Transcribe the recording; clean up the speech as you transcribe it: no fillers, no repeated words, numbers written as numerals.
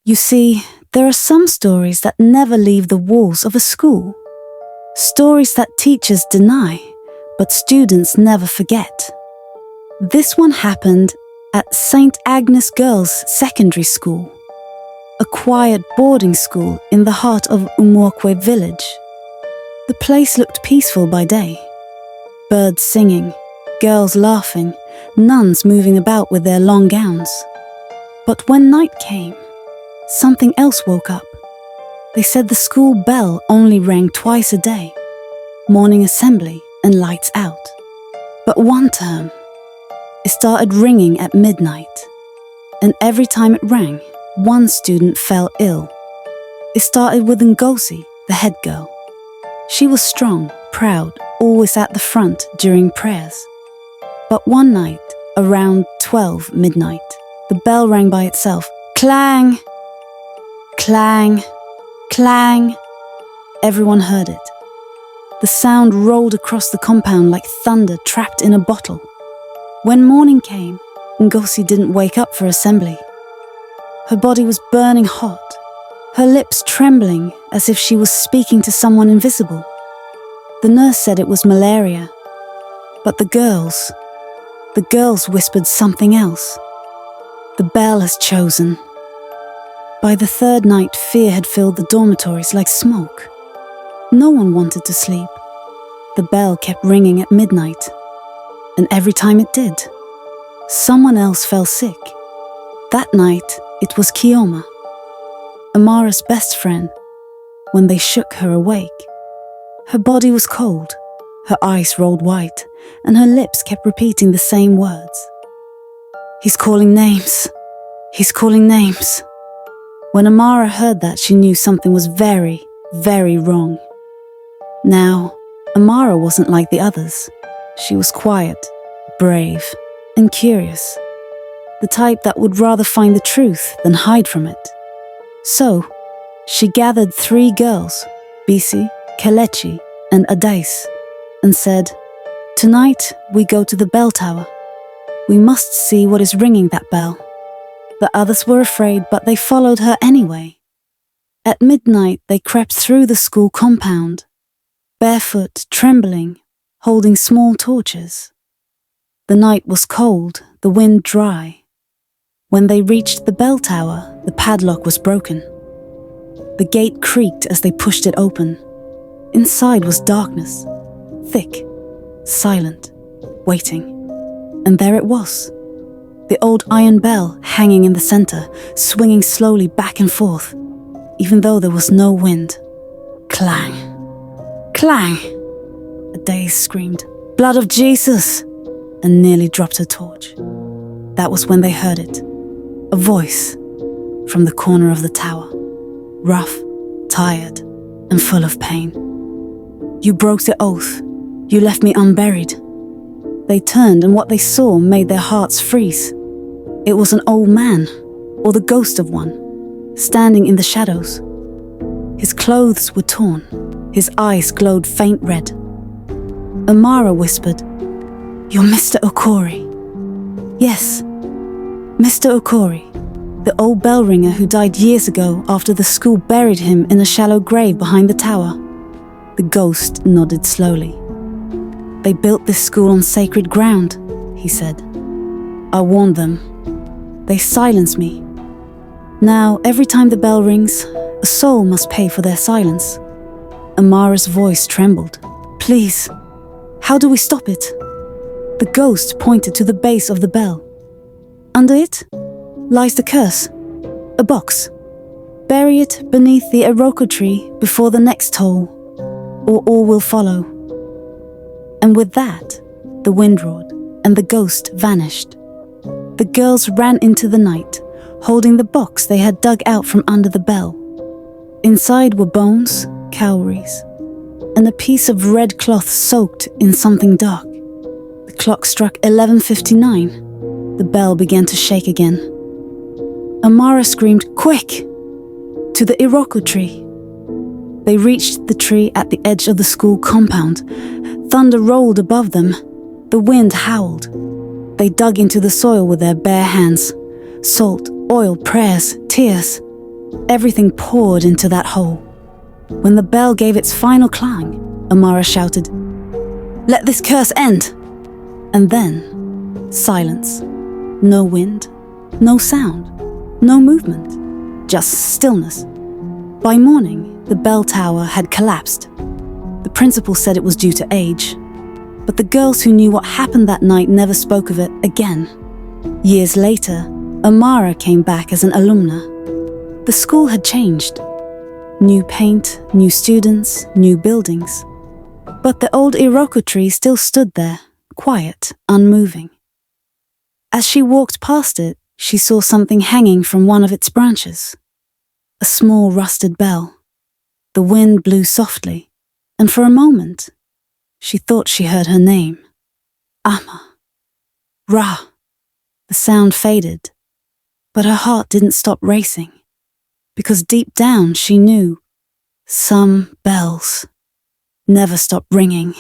You see, there are some stories that never leave the walls of a school. Stories that teachers deny, but students never forget. This one happened at St. Agnes Girls Secondary School, a quiet boarding school in the heart of Umwokwe village. The place looked peaceful by day. Birds singing, girls laughing, nuns moving about with their long gowns. But when night came, something else woke up. They said the school bell only rang twice a day, morning assembly and lights out. But one term, it started ringing at midnight, and every time it rang, one student fell ill. It started with Ngozi, the head girl. She was strong, proud, always at the front during prayers. But one night, around 12 midnight, the bell rang by itself. Clang! Clang! Clang! Everyone heard it. The sound rolled across the compound like thunder trapped in a bottle. When morning came, Ngozi didn't wake up for assembly. Her body was burning hot, her lips trembling as if she was speaking to someone invisible. The nurse said it was malaria, but the girls whispered something else. The bell has chosen. By the third night, fear had filled the dormitories like smoke. No one wanted to sleep. The bell kept ringing at midnight, and every time it did, someone else fell sick. That night, it was Kioma, Amara's best friend. When they shook her awake, her body was cold, her eyes rolled white, and her lips kept repeating the same words. He's calling names. He's calling names. When Amara heard that, she knew something was very, very wrong. Now, Amara wasn't like the others. She was quiet, brave, and curious. The type that would rather find the truth than hide from it. So, she gathered 3 girls, Bisi, Kelechi, and Adais, and said, "Tonight we go to the bell tower. We must see what is ringing that bell." The others were afraid, but they followed her anyway. At midnight, they crept through the school compound, barefoot, trembling, holding small torches. The night was cold, the wind dry. When they reached the bell tower, the padlock was broken. The gate creaked as they pushed it open. Inside was darkness, thick, silent, waiting. And there it was. The old iron bell hanging in the center, swinging slowly back and forth, even though there was no wind. Clang! Clang! Adais screamed, "Blood of Jesus!" and nearly dropped her torch. That was when they heard it. A voice from the corner of the tower, rough, tired, and full of pain. "You broke the oath. You left me unburied." They turned, and what they saw made their hearts freeze. It was an old man, or the ghost of one, standing in the shadows. His clothes were torn. His eyes glowed faint red. Amara whispered, "You're Mr. Okori." Yes, Mr. Okori, the old bell ringer who died years ago after the school buried him in a shallow grave behind the tower. The ghost nodded slowly. "They built this school on sacred ground," he said. "I warned them. They silenced me. Now, every time the bell rings, a soul must pay for their silence." Amara's voice trembled. "Please, how do we stop it?" The ghost pointed to the base of the bell. "Under it lies the curse, a box. Bury it beneath the Iroko tree before the next toll, or all will follow." And with that, the wind roared, and the ghost vanished. The girls ran into the night, holding the box they had dug out from under the bell. Inside were bones, cowries, and a piece of red cloth soaked in something dark. The clock struck 11:59. The bell began to shake again. Amara screamed, "Quick! To the Iroko tree!" They reached the tree at the edge of the school compound. Thunder rolled above them. The wind howled. They dug into the soil with their bare hands. Salt, oil, prayers, tears. Everything poured into that hole. When the bell gave its final clang, Amara shouted, "Let this curse end!" And then, silence. No wind, no sound, no movement, just stillness. By morning, the bell tower had collapsed. The principal said it was due to age, but the girls who knew what happened that night never spoke of it again. Years later, Amara came back as an alumna. The school had changed. New paint, new students, new buildings. But the old Iroko tree still stood there, quiet, unmoving. As she walked past it, she saw something hanging from one of its branches. A small rusted bell. The wind blew softly, and for a moment, she thought she heard her name. Ama. Ra. The sound faded, but her heart didn't stop racing, because deep down she knew some bells never stop ringing.